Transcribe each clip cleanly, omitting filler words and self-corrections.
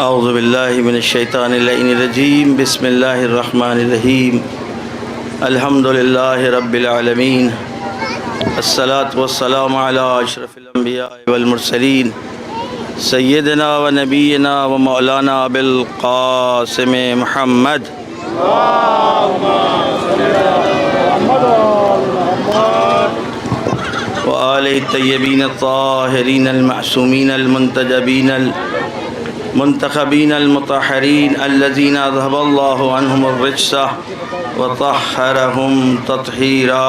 اعوذ باللہ من الشیطان اللعین الرجیم بسم اللہ الرحمن الرحیم الحمد للہ رب العالمین الصلاة والسلام علی اشرف الانبیاء والمرسلین سیدنا و نبینا و مولانا بالقاسم محمد وآلہ الطیبین الطاہرین المعصومین المنتجبین المنتخبین المطہرین الذین اذہب اللہ عنہم الرجس وطہرہم تطہیرا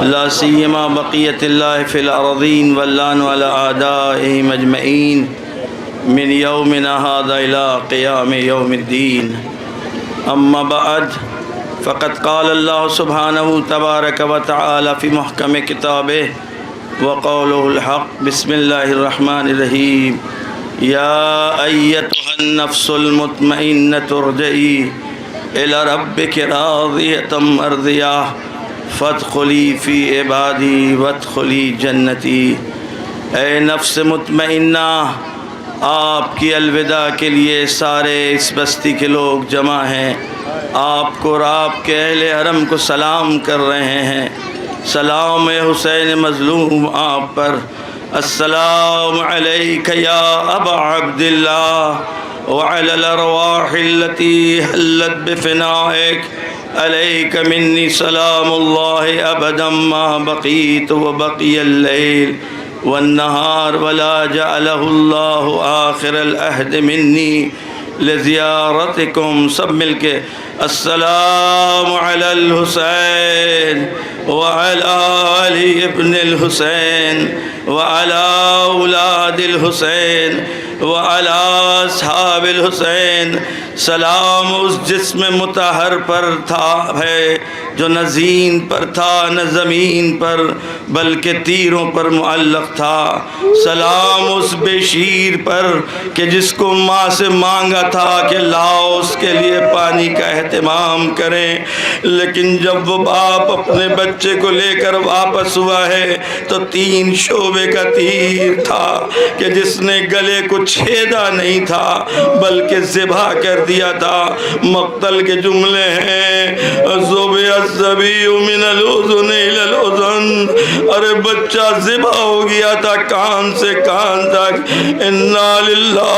لا سیما بقیت اللہ فی الارضین واللعن علی اعدائہم اجمعین من یومنا ھذا الی قیام یوم الدین اما بعد فقد قال اللہ سبحانہ تبارک و تعالی فی محکم کتابہ وقولہ الحق بسم اللہ الرحمن الرحیم یا ایتها النفس المطمئنة ارجعی الی ربک راضیۃ مرضیہ فادخلی فی عبادی وادخلی جنتی۔ اے نفس مطمئنہ، آپ کی الوداع کے لیے سارے اس بستی کے لوگ جمع ہیں، آپ کو اور آپ کے اہل حرم کو سلام کر رہے ہیں۔ سلام حسین مظلوم آپ پر، السلام علیک یا ابا عبداللہ وعلی الارواح التي حلت بفنائک علیک منی سلام اللہ ابدا ما بقیت وبقی اللیل والنہار ولا جعلہ اللہ آخر العہد منی لزیارتکم۔ سب مل کے السلام علی الحسین وعلی آل ابن الحسین وعلی اولاد الحسین وعلی اصحاب الحسین۔ سلام اس جسم مطہر پر ہے جو نہ زین پر تھا نہ زمین پر بلکہ تیروں پر معلق تھا۔ سلام اس بے شیر پر کہ جس کو ماں سے مانگا تھا کہ لاؤ اس کے لیے پانی کا اہتمام کریں، لیکن جب وہ باپ اپنے بچے کو لے کر واپس ہوا ہے تو 3 شعبے کا تیر تھا کہ جس نے گلے کو چھیدا نہیں تھا بلکہ ذبح کر دیا تھا۔ مقتل کے جملے ہیں ذبح الذبیح من الاذن الی الاذن، ارے بچہ ذبح ہو گیا تھا کان سے کان تک۔ انا للہ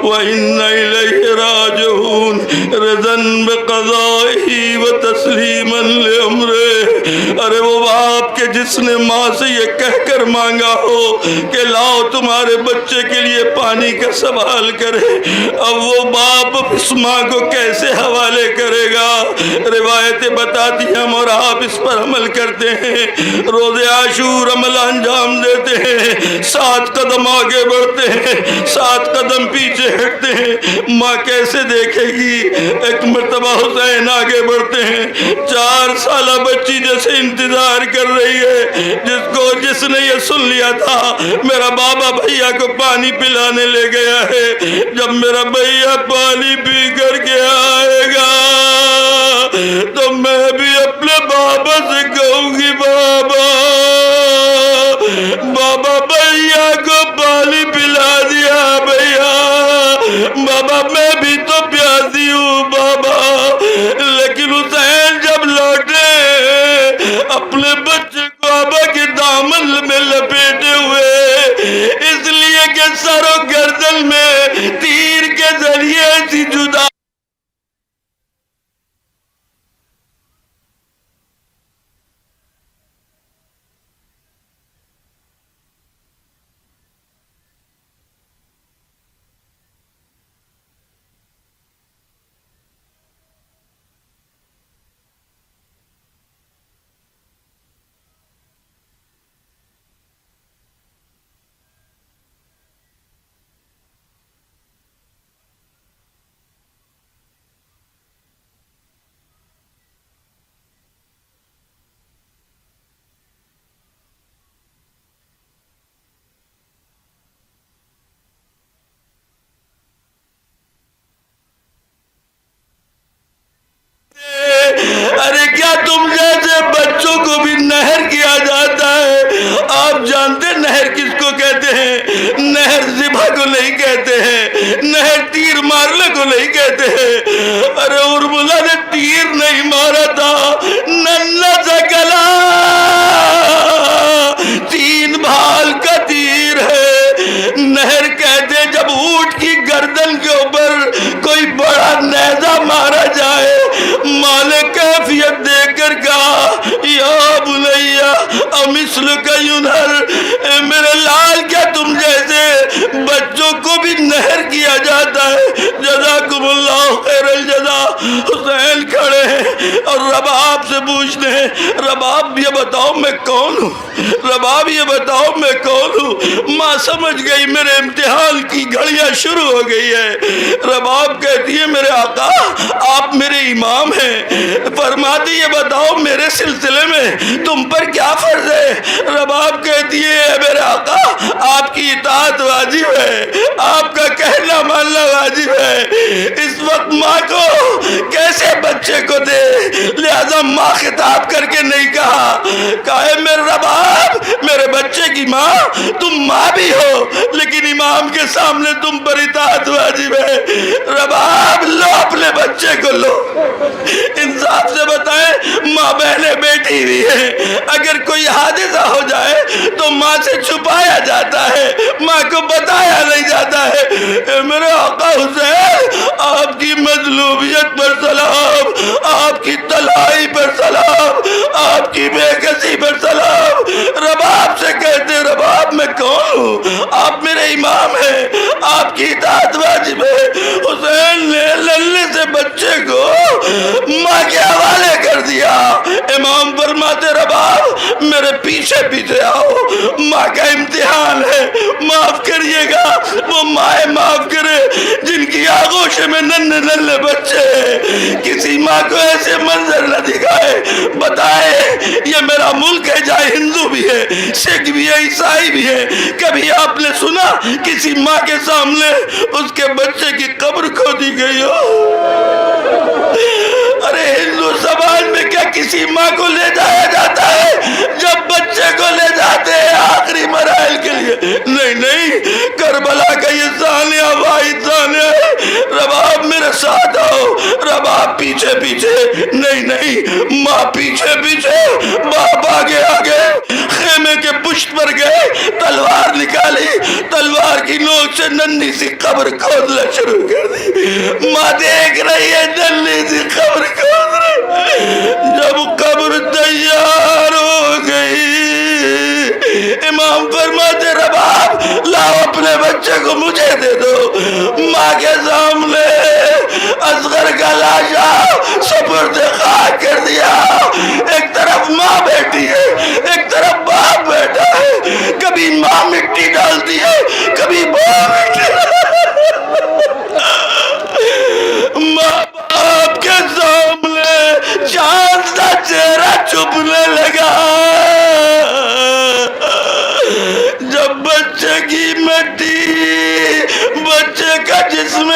و انا الیہ راجعون، رضا بقضائہ و تسلیما لامرہ۔ ارے وہ باپ کے جس نے ماں سے یہ کہہ کر مانگا ہو کہ لاؤ تمہارے بچے کے لیے پانی کا سوال کرے، اب وہ باپ اس ماں کو کیسے حوالے کرے گا؟ روایتیں بتاتی ہیں اور آپ اس پر عمل کرتے ہیں، روز عاشور عمل انجام دیتے ہیں، 7 قدم آگے بڑھتے ہیں، 7 قدم پیچھے ہٹتے ہیں، ماں کیسے دیکھے گی؟ ایک مرتبہ حسین آگے بڑھتے ہیں، 4 سالہ بچی جیسے انتظار کر رہی ہے، جس نے یہ سن لیا تھا میرا بابا بھیا کو پانی پلانے لے گیا ہے، جب میرا بھیا پانی پی کر کے آئے گا تو میں بھی اپنے بابا سے کہوں گی بابا بھیا کو پانی پلا دیا، بھیا بابا میں بھی تو پیاسی ہوں بابا۔ لیکن حسین جب لوٹے اپنے بچے کو بابا کے دامن میں لپیٹے ہوئے، اس لیے کہ سر و گردن میں تیر کے ذریعے ایسی جدا کو نہیں کہتے ہیں، نہر تیر مارنے کو نہیں کہتے ہیں۔ ارے ارملا نے تیر نہیں مارا تھا، ننھا سا گلا 3 بھال کا تیر ہے۔ نہر کہتے جب اونٹ کی گردن کے اوپر کوئی بڑا نیزہ مارا جائے، مالک کیفیت دے کر کہا یا بنیا امثلک ینہر، اے میرے لال کیا تم جیسے بچوں کو بھی نہر کیا جاتا ہے؟ جزاکم اللہ خیر الجزا۔ حسین کھڑے ہیں اور رباب سے پوچھتے ہیں رباب یہ بتاؤ میں کون ہوں، رباب یہ بتاؤ میں کون ہوں؟ ماں سمجھ گئی میرے امتحان کی گھڑیاں شروع ہو گئی ہے۔ رباب کہتی ہے میرے آقا آپ میرے امام ہیں، فرماتی یہ بتاؤ میرے سلسلے میں تم پر کیا فرض ہے؟ رباب کہتی ہے میرے آقا آپ کی اطاعت واجب ہے، آپ کا کہنا ماننا واجب ہے۔ اس وقت ماں کو کیسے بچے کو دے، لہذا ماں خطاب کر کے نہیں کہا میرے رباب میرے بچے کی ماں تم ماں بھی ہو، لیکن امام کے سامنے تم پر اطاعت واجب ہے۔ رباب لو اپنے بچے کو لو، انصاف سے بتائیں ماں بہنیں بیٹھی ہوئی ہیں، اگر کوئی حادثہ ہو جائے تو ماں سے چھپایا جاتا ہے، ماں کو بتایا نہیں جاتا ہے۔ میرے آقا حسین آپ کی مظلومیت پر سلام، آپ کی تنہائی پر سلام، آپ کی بے کسی پر سلام۔ رباب سے کہتے رباب میں کون ہوں؟ آپ میرے امام ہیں، آپ کی اطاعت واجب ہے۔ حسین نے للے سے بچے کو ماں کے حوالے کر دیا۔ امام فرماتے رباب میرے پیچھے پیچھے آؤ، ماں کا امتحان ہے، معاف کریے گا۔ وہ ماں معاف کرے جن کی آغوش میں ننھے ننھے بچے ہیں، کسی ماں کو ایسے منظر نہ دکھائے، بتائے یہ میرا ملک ہے جہاں ہندو بھی ہے، سکھ بھی ہے، عیسائی بھی ہے، کبھی آپ نے سنا کسی ماں کے سامنے اس کے بچے کی قبر کھودی گئی ہو؟ ارے ہندو سماج میں کیا کسی ماں کو لے جایا جاتا ہے جب بچے کو لے جاتے ہیں آخری مراحل کے لیے؟ نہیں نہیں، کربلا کا یہ ثانیہ واحد ثانیہ ہے۔ رباب میرے ساتھ آؤ، رباب پیچھے پیچھے، نہیں نہیں، ماں پیچھے پیچھے، باپ آگے آگے، خیمے کے پشت پر گئے، تلوار نکالی، تلوار کی نوک سے ننھی سی قبر کھودنا شروع کر دی۔ ماں دیکھ رہی ہے ننھی سی قبر کھود رہی۔ جب قبر تیار ہو گئی، امام فرماتے رباب لاؤ اپنے بچے کو مجھے دے دو۔ ماں کے سامنے اصغر کا لاشا سپرد خاک کر دیا۔ ایک طرف ماں بیٹھی ہے، ایک طرف باپ بیٹھا ہے، کبھی ماں مٹی ڈالتی ہے، کبھی باپ مٹی ماں باپ کے سامنے چاند کا چہرہ چھپنے لگا۔ جب بچے کی مٹی بچے کا جسم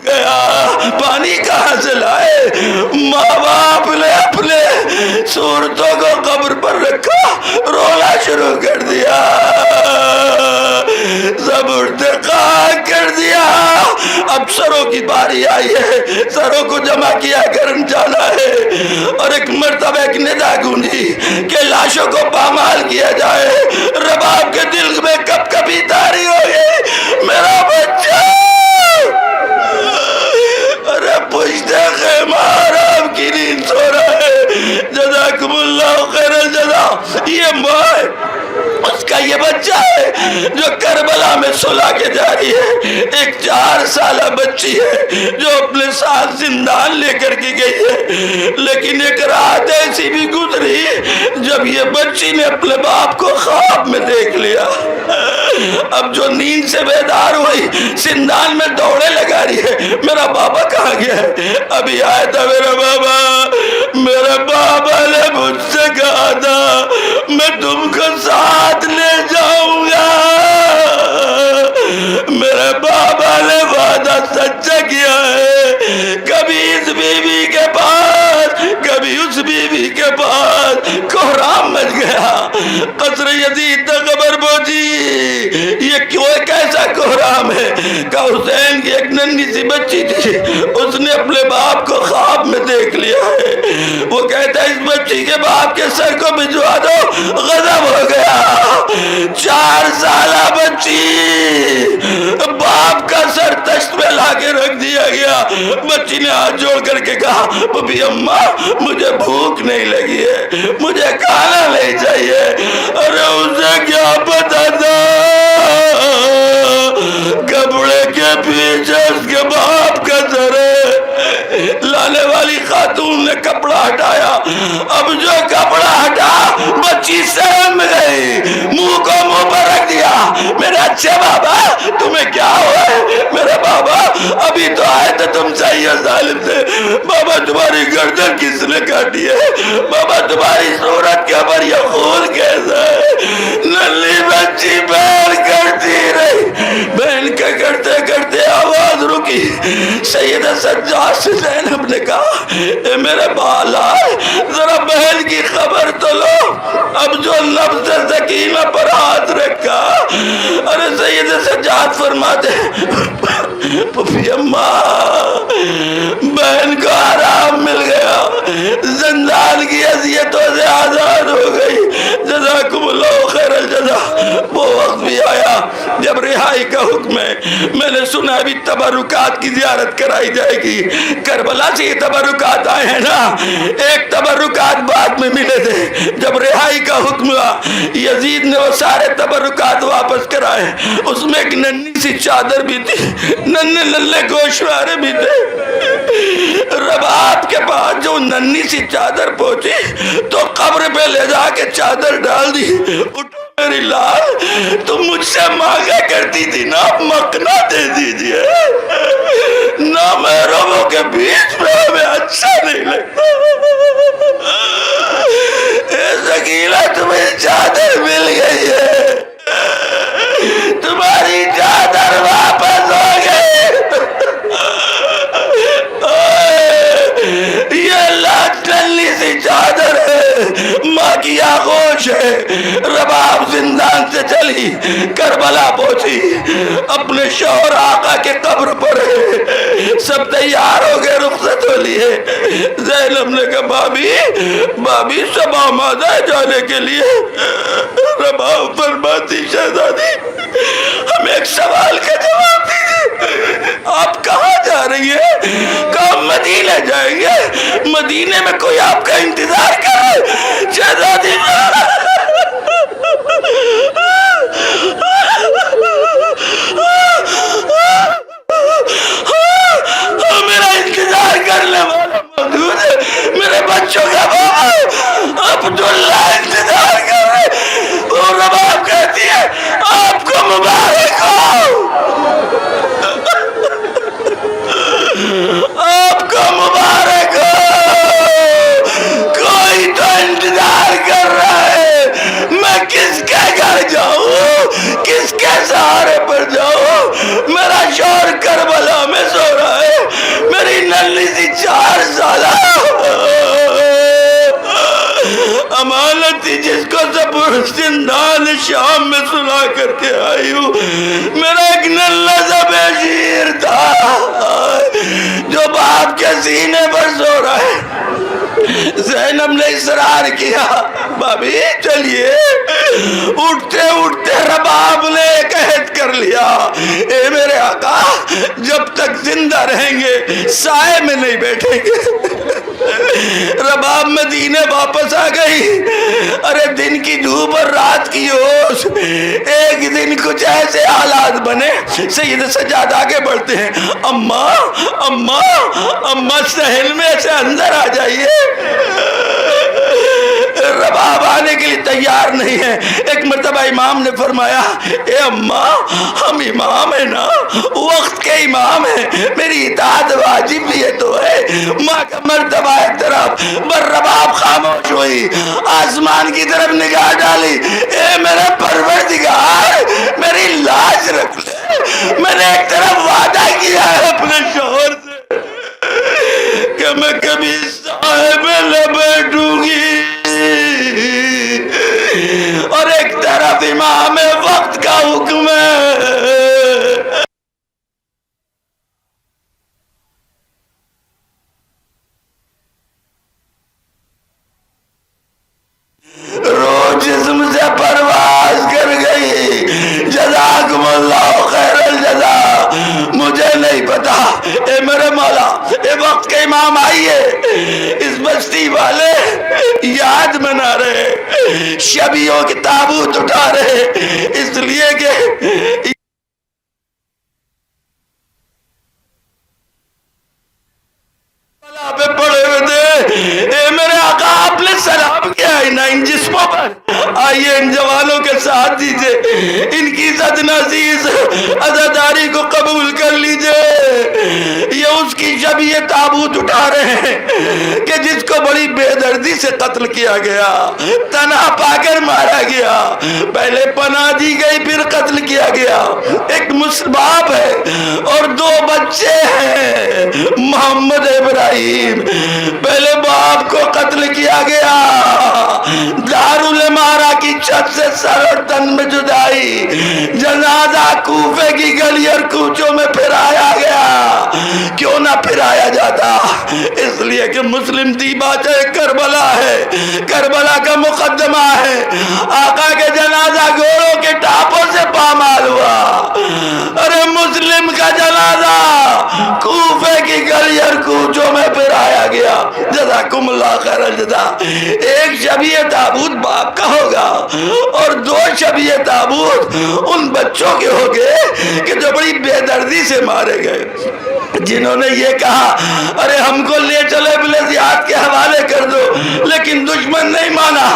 گیا، پانی کہاں سے لائے؟ ماں باپ نے اپنے صورتوں کو قبر پر رکھا، رونا شروع کر دیا، سب ارتقا کر دیا۔ اب سروں کی باری آئی ہے، سروں کو جمع کیا کرن جانا ہے، اور ایک مرتبہ ایک ندا گونجی کہ لاشوں کو پامال کیا جائے۔ رباب کے دل میں کب کبھی تاری ہو گئی میرا بچہ، ارے پوچھتے خیمہ آرام کی نیند سو رہا ہے۔ جزاکم اللہ خیر الجزا۔ یہ ماں اس کا یہ بچہ ہے جو کربلا میں سلا کے جا رہی ہے، ایک 4 سالہ بچی ہے جو اپنے ساتھ زندان لے کر کے گئی ہے۔ لیکن ایک رات ایسی بھی گزری جب یہ بچی نے اپنے باپ کو خواب میں دیکھ لیا۔ اب جو نیند سے بیدار ہوئی زندان میں دوڑے لگا رہی ہے، میرا بابا کہاں گیا ہے؟ ابھی آیا تھا میرا بابا، میرے بابا نے مجھ سے کہا تھا میں تم کو ساتھ لے جاؤں گا۔ میرے بابا نے وعدہ سچا کیا ہے، کبھی اس بیوی کے پاس کبھی اس بیوی کے پاس کوہرام مچ گیا۔ قصر یزید تک خبر پہنچی یہ کیسا کوہرام ہے کہ حسین کی ایک ننھی سی بچی تھی، اس نے اپنے باپ کو خواب میں دیکھ لیا ہے۔ وہ کہتا ہے اس بچی کے باپ کے سر کو بھجوا دو، غضب ہو گیا۔ 4 سالہ بچی، باپ کا سر تشت میں لا کے رکھ دیا گیا۔ بچی نے ہاتھ جوڑ کر کے کہا بھابی اماں مجھے بھوک نہیں لگی ہے، مجھے کھانا نہیں چاہیے۔ ارے اسے کیا پتا تھا کپڑے کے پیچھے اس کے باپ کا سر ہے۔ لانے والی خاتون نے کپڑا ہٹایا، اب جو کپڑا ہٹا بچی سہم گئی، منہ کو منہ پر رکھ دیا۔ میرے اچھے بابا تمہیں کیا ہوا ہے؟ میرے بابا ابھی تو آئے تھے تم صحیح و سالم تھے۔ بابا تمہاری گردن کس نے کاٹی ہے؟ بابا تمہاری صورت کے اوپر یہ خون کیسا ہے؟ ننھی بچی بہن کرتی رہی، بہن کا کرتے کرتے آواز رکی۔ سیدہ سجاد سے زینب نے کہا اے میرے بالا ذرا بہن کی خبر تو لو، اب جو لفظ سکینہ پر ہاتھ رکھا۔ ارے سیدہ سجاد فرماتے پھوپھی اماں بہن کو آرام مل گیا، زندان کی اذیتوں سے آزاد ہو گئی، جزاکم اللہ خیر الجزا۔ وہ وقت بھی آیا جب رہائی کا حکم ہے۔ میں نے سنا ابھی تبرکات کی زیارت کرائی جائے گی۔ کربلا سے یہ تبرکات آئے ہیں نا، ایک تبرکات بعد میں ملے تھے جب رہائی کا حکم ہوا۔ یزید نے وہ سارے تبرکات واپس کرائے، اس میں ایک ننھی سی چادر بھی تھی، ننھے ننھے گوشوارے بھی تھے۔ رباب کے پاس جو ننھی سی چادر پہنچی تو قبر پہ لے جا کے چادر ڈال دی۔ اٹھو میری لال، تم مجھ سے مانگا کرتی تھی نا مکنا دے دیجئے، نہ محرموں کے بیچ میں ہمیں اچھا نہیں لگتا۔ اے سکینہ تمہیں چادر مل گئی ہے، تمہاری چادر واپس ہو گئی۔ یہ ننھی سی چادر ہے، ماں کی آغوش ہے۔ رباب زندان سے چلی، کربلا پہنچی، اپنے شوہر آقا کے قبر پر ہے، سب تیار ہو گئے، رخصت ہو لیے۔ زینب نے کہا بابی سب آمادہ ہے جانے کے لیے۔ رباب فرماتی شہزادی ہم ایک سوال کا جواب دیجیے، آپ کہاں جا رہی ہیں؟ کہا مدینہ جائیں گے، مدینے میں کوئی آپ کا انتظار کرے؟ شہزادی میرا انتظار کرنے والا موجود ہے، میرے بچوں کا بابا عبداللہ انتظار کر رہے۔ وہ رباب کہتی ہے آپ کو مبارک ہو، آپ کو مبارک ہو، کوئی تو انتظار کر رہا ہے، میں کس کے گھر جاؤں، کس کے سہارے پر جاؤں؟ میرا شوہر کربلا میں سو رہا ہے، میری ننھی سی 4 سالہ امانت تھی جس کو زندان شام میں سلا کر کے آئی ہوں، میرا ایک ننھا سا بشیر تھا جو باپ کے سینے پر سو رہا ہے۔ زینب نے اصرار کیا بابی چلیے، اٹھتے اٹھتے رباب نے ایک عہد کر لیا، اے میرے آقا جب تک زندہ رہیں گے سائے میں نہیں بیٹھیں گے۔ رباب مدینے واپس آ گئی۔ ارے دن کی دھوپ اور رات کی اوس، ایک دن کچھ ایسے حالات بنے، سید سجاد آگے بڑھتے ہیں، اماں اماں اماں صحن میں سے اندر آ جائیے۔ رباب آنے کے لیے تیار نہیں ہے۔ ایک مرتبہ امام نے فرمایا اے اماں ہم امام ہیں نا، وقت کے امام ہیں، میری اطاعت واجب بھی ہے تو ہے۔ ماں کا مرتبہ ایک طرف، بر رباب خاموش ہوئی، آسمان کی طرف نگاہ ڈالی، اے میرے پروردگار میری لاج رکھ لے، میں نے ایک طرف وعدہ کیا ہے اپنے شوہر سے کہ میں کبھی صاحب نہ بیٹھوں گی، اور ایک طرف امام وقت کا حکم ہے۔ روح جسم سے پرواز کر گئی، جزاکم اللہ خیر الجزا۔ مجھے نہیں پتا، اے میرے مولا، اے وقت کے امام آئیے، اس بستی والے یاد منا رہے، شبیوں کی تابوت اٹھا رہے، اس لیے کہ پہ پڑے ہوئے تھے۔ اے میرے آقا، آپ نے سلام کیا ہے نا ان جسموں پر، آئیے ان جوانوں کے ساتھ دیجئے، ان کی عزت نزیز عزاداری کو قبول کر لیجئے۔ یہ اس کی شبیہ تابوت اٹھا رہے ہیں کہ جس کو بڑی بے دردی سے قتل کیا گیا، تنہا پا کر مارا گیا، پہلے پناہ دی گئی پھر قتل کیا گیا۔ ایک مسلم باپ ہے اور دو بچے ہیں، محمد ابراہیم، پہلے باپ کو قتل کیا گیا، دارالامارہ کی چھت سے سر اور تن میں جدائی، جنازہ کوفے کی گلی اور کوچوں میں پھرایا گیا۔ کیوں نہ پھرایا جاتا؟ اس لیے کہ مسلم دیباچہ کربلا ہے، کربلا کا مقدمہ ہے، آقا کے جنازہ گھوڑوں کے ٹاپوں سے پامال ہوا۔ ارے مسلم کا جنازہ کوفے کی گلی اور کوچوں میں پھرایا گیا۔ جزاکم اللہ خیر الجزا۔ ایک شبیہ تابوت باپ کا ہوگا اور دو شبیہ تابوت ان بچوں کے ہوگے کہ جو بڑی بے دردی سے مارے گئے، جنہوں نے یہ کہا ارے ہم کو لے چلے بلزیات کے حوالے کر دو، لیکن دشمن نہیں مانا۔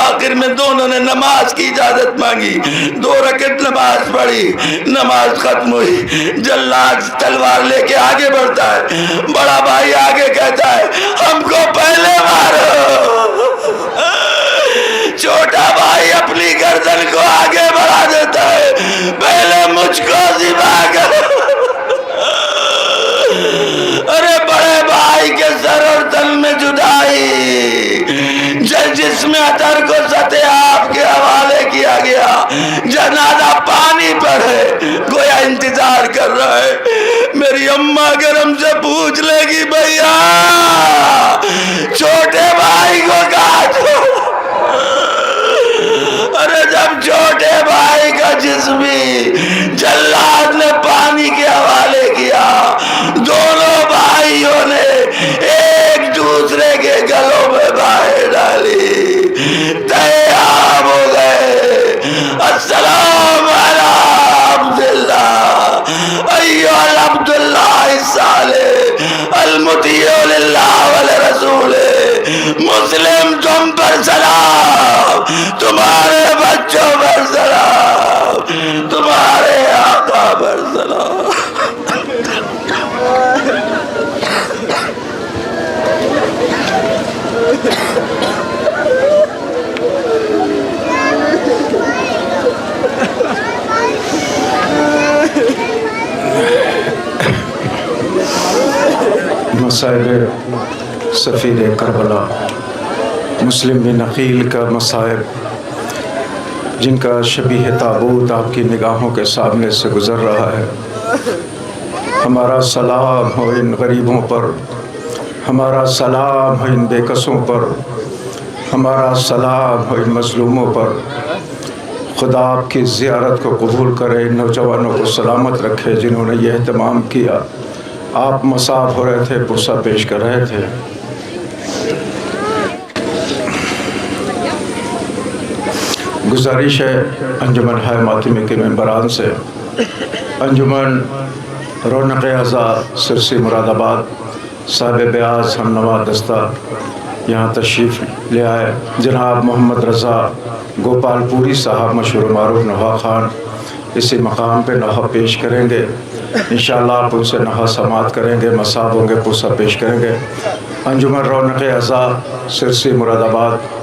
آخر میں دونوں نے نماز کی اجازت مانگی، 2 رکعت نماز پڑھی، نماز ختم ہوئی، جلاد تلوار لے کے آگے بڑھتا ہے، بڑا بھائی آگے کہتا ہے ہم کو پہلے مارو، چھوٹا بھائی اپنی گردن کو آگے بڑھا دیتا ہے، پہلے مجھ کو ذبح کرو۔ ارے بڑے بھائی کے سر اور تن میں جدائی، جسم اطہر کو سطح آپ کے حوالے کیا گیا، جنازہ پانی پر ہے، گویا انتظار کر رہا ہے۔ میری اماں اگر ہم سے پوچھ لے گی بھیا چھوٹے بھائی کو کاٹو، ارے جب چھوٹے بھائی کا جسمی جلاد نے پانی کے حوالے کیا، دونوں بھائیوں نے ایک دوسرے کے گلوں میں باہیں ڈالی، تیار ہو گئے۔ السلام علی عبداللہ ایوہ عبداللہ الصالح المطیع للہ ولرسول۔ مسلم تم پر سلام، تمہارے بچوں پر سلام، تمہارے آقا پر سلام۔ مصائب سفیر کربلا، مسلم بن عقیل کا مصائب، جن کا شبیہ تابوت آپ کی نگاہوں کے سامنے سے گزر رہا ہے، ہمارا سلام ہو ان غریبوں پر، ہمارا سلام ہو ان بے کسوں پر، ہمارا سلام ہو ان مظلوموں پر۔ خدا آپ کی زیارت کو قبول کرے، ان نوجوانوں کو سلامت رکھے جنہوں نے یہ اہتمام کیا۔ آپ مصاب ہو رہے تھے، پرسہ پیش کر رہے تھے۔ گزارش ہے انجمن ہائے ماتمی کے ممبران سے، انجمن رونق اعضاء سرسی مراد آباد صاحب بیاض ہم نوا دستہ یہاں تشریف لے آئے۔ جناب محمد رضا گوپال پوری صاحب مشہور و معروف نوحہ خان اسی مقام پہ نوحہ پیش کریں گے۔ انشاءاللہ آپ ان سے نوحہ سماعت کریں گے، مصاب ہوں گے، پرسہ پیش کریں گے۔ انجمن رونق اعضاء سرسی مراد آباد